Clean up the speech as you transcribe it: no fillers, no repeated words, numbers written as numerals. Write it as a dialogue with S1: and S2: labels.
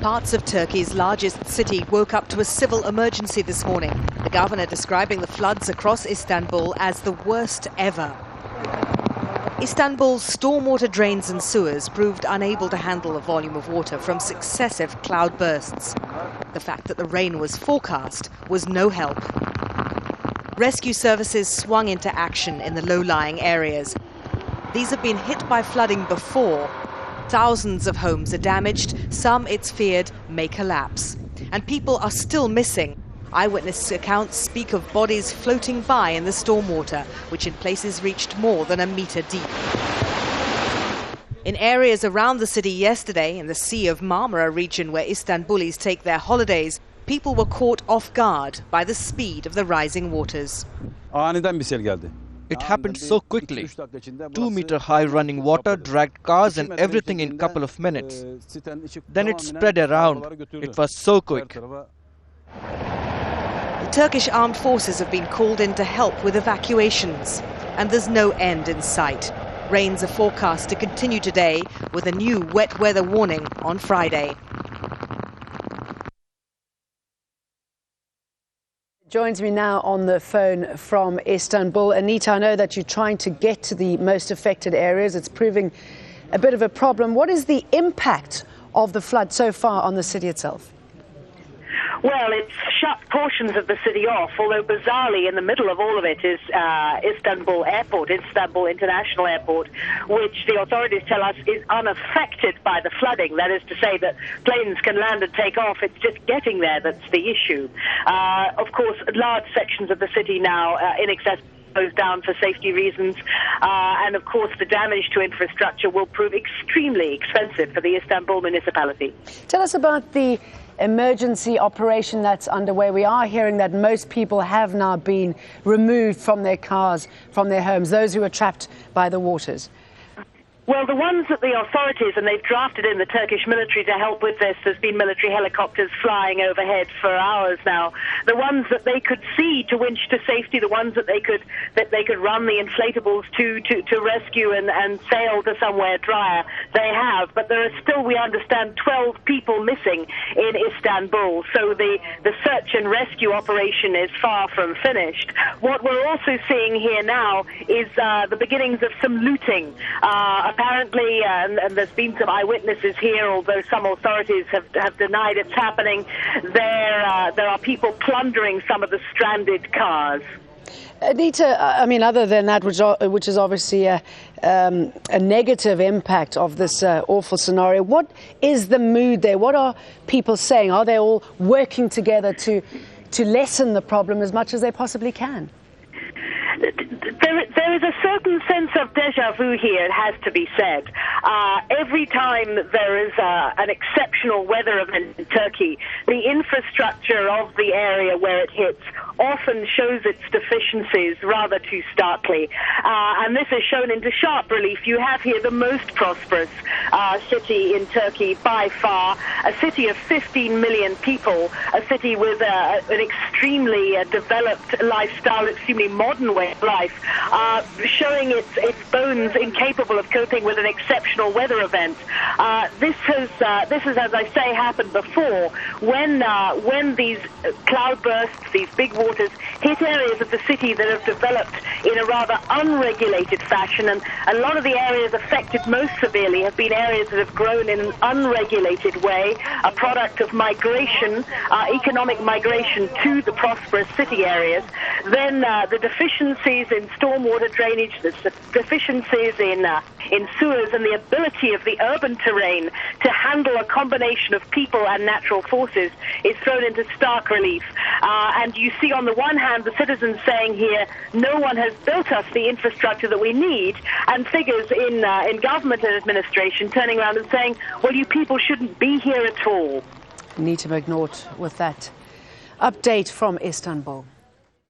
S1: Parts of Turkey's largest city woke up to a civil emergency this morning. The governor describing the floods across Istanbul as the worst ever. Istanbul's stormwater drains and sewers proved unable to handle a volume of water from successive cloud bursts. The fact that the rain was forecast was no help. Rescue services swung into action in the low-lying areas. These have been hit by flooding before. Thousands of homes are damaged, some, it's feared, may collapse. And people are still missing. Eyewitness accounts speak of bodies floating by in the stormwater, which in places reached more than a metre deep. In areas around the city yesterday, in the Sea of Marmara region where Istanbulis take their holidays, people were caught off guard by the speed of the rising waters.
S2: Aniden bir sel geldi.
S3: It happened so quickly. 2-meter-high running water dragged cars and everything in a couple of minutes. Then it spread around. It was so quick.
S1: The Turkish armed forces have been called in to help with evacuations. And there's no end in sight. Rains are forecast to continue today with a new wet weather warning on Friday.
S4: Joins me now on the phone from Istanbul. Anita, I know that you're trying to get to the most affected areas. It's proving a bit of a problem. What is the impact of the flood so far on the city itself?
S5: Well, it's shut portions of the city off, although bizarrely in the middle of all of it is Istanbul Airport, Istanbul International Airport, which the authorities tell us is unaffected by the flooding. That is to say that planes can land and take off. It's just getting there that's the issue. Of course, large sections of the city now inaccessible, closed down for safety reasons, and of course the damage to infrastructure will prove extremely expensive for the Istanbul municipality.
S4: Tell us about the emergency operation that's underway. We are hearing that most people have now been removed from their cars, from their homes, those who are trapped by the waters.
S5: Well, the ones that the authorities, and they've drafted in the Turkish military to help with this, there's been military helicopters flying overhead for hours now. The ones that they could see to winch to safety, the ones that they could run the inflatables to rescue and sail to somewhere drier, they have. But there are still, we understand, 12 people missing in Istanbul. So the search and rescue operation is far from finished. What we're also seeing here now is the beginnings of some looting. Apparently, and there's been some eyewitnesses here, although some authorities have denied it's happening, there are people plundering some of the stranded cars.
S4: Anita, I mean, other than that, which is obviously a negative impact of this awful scenario, what is the mood there? What are people saying? Are they all working together to lessen the problem as much as they possibly can?
S5: There is a certain sense of déjà vu here, it has to be said. Every time there is an exceptional weather event in Turkey, the infrastructure of the area where it hits often shows its deficiencies rather too starkly. And this is shown into sharp relief. You have here the most prosperous city in Turkey by far, a city of 15 million people, a city with an extremely developed lifestyle, extremely modern way of life, showing its bones incapable of coping with an exceptional weather event. This has, as I say, happened before when these cloudbursts, these big waters, hit areas of the city that have developed in a rather unregulated fashion, and a lot of the areas affected most severely have been areas that have grown in an unregulated way, a product of migration, economic migration to the prosperous city areas. Then the deficiencies in stormwater drainage, the deficiencies in sewers, and the ability of the urban terrain to handle a combination of people and natural forces is thrown into stark relief. And you see on the one hand the citizens saying here, no one has built us the infrastructure that we need, and figures in government and administration turning around and saying, well, you people shouldn't be here at all.
S4: Anita McNaught with that update from Istanbul.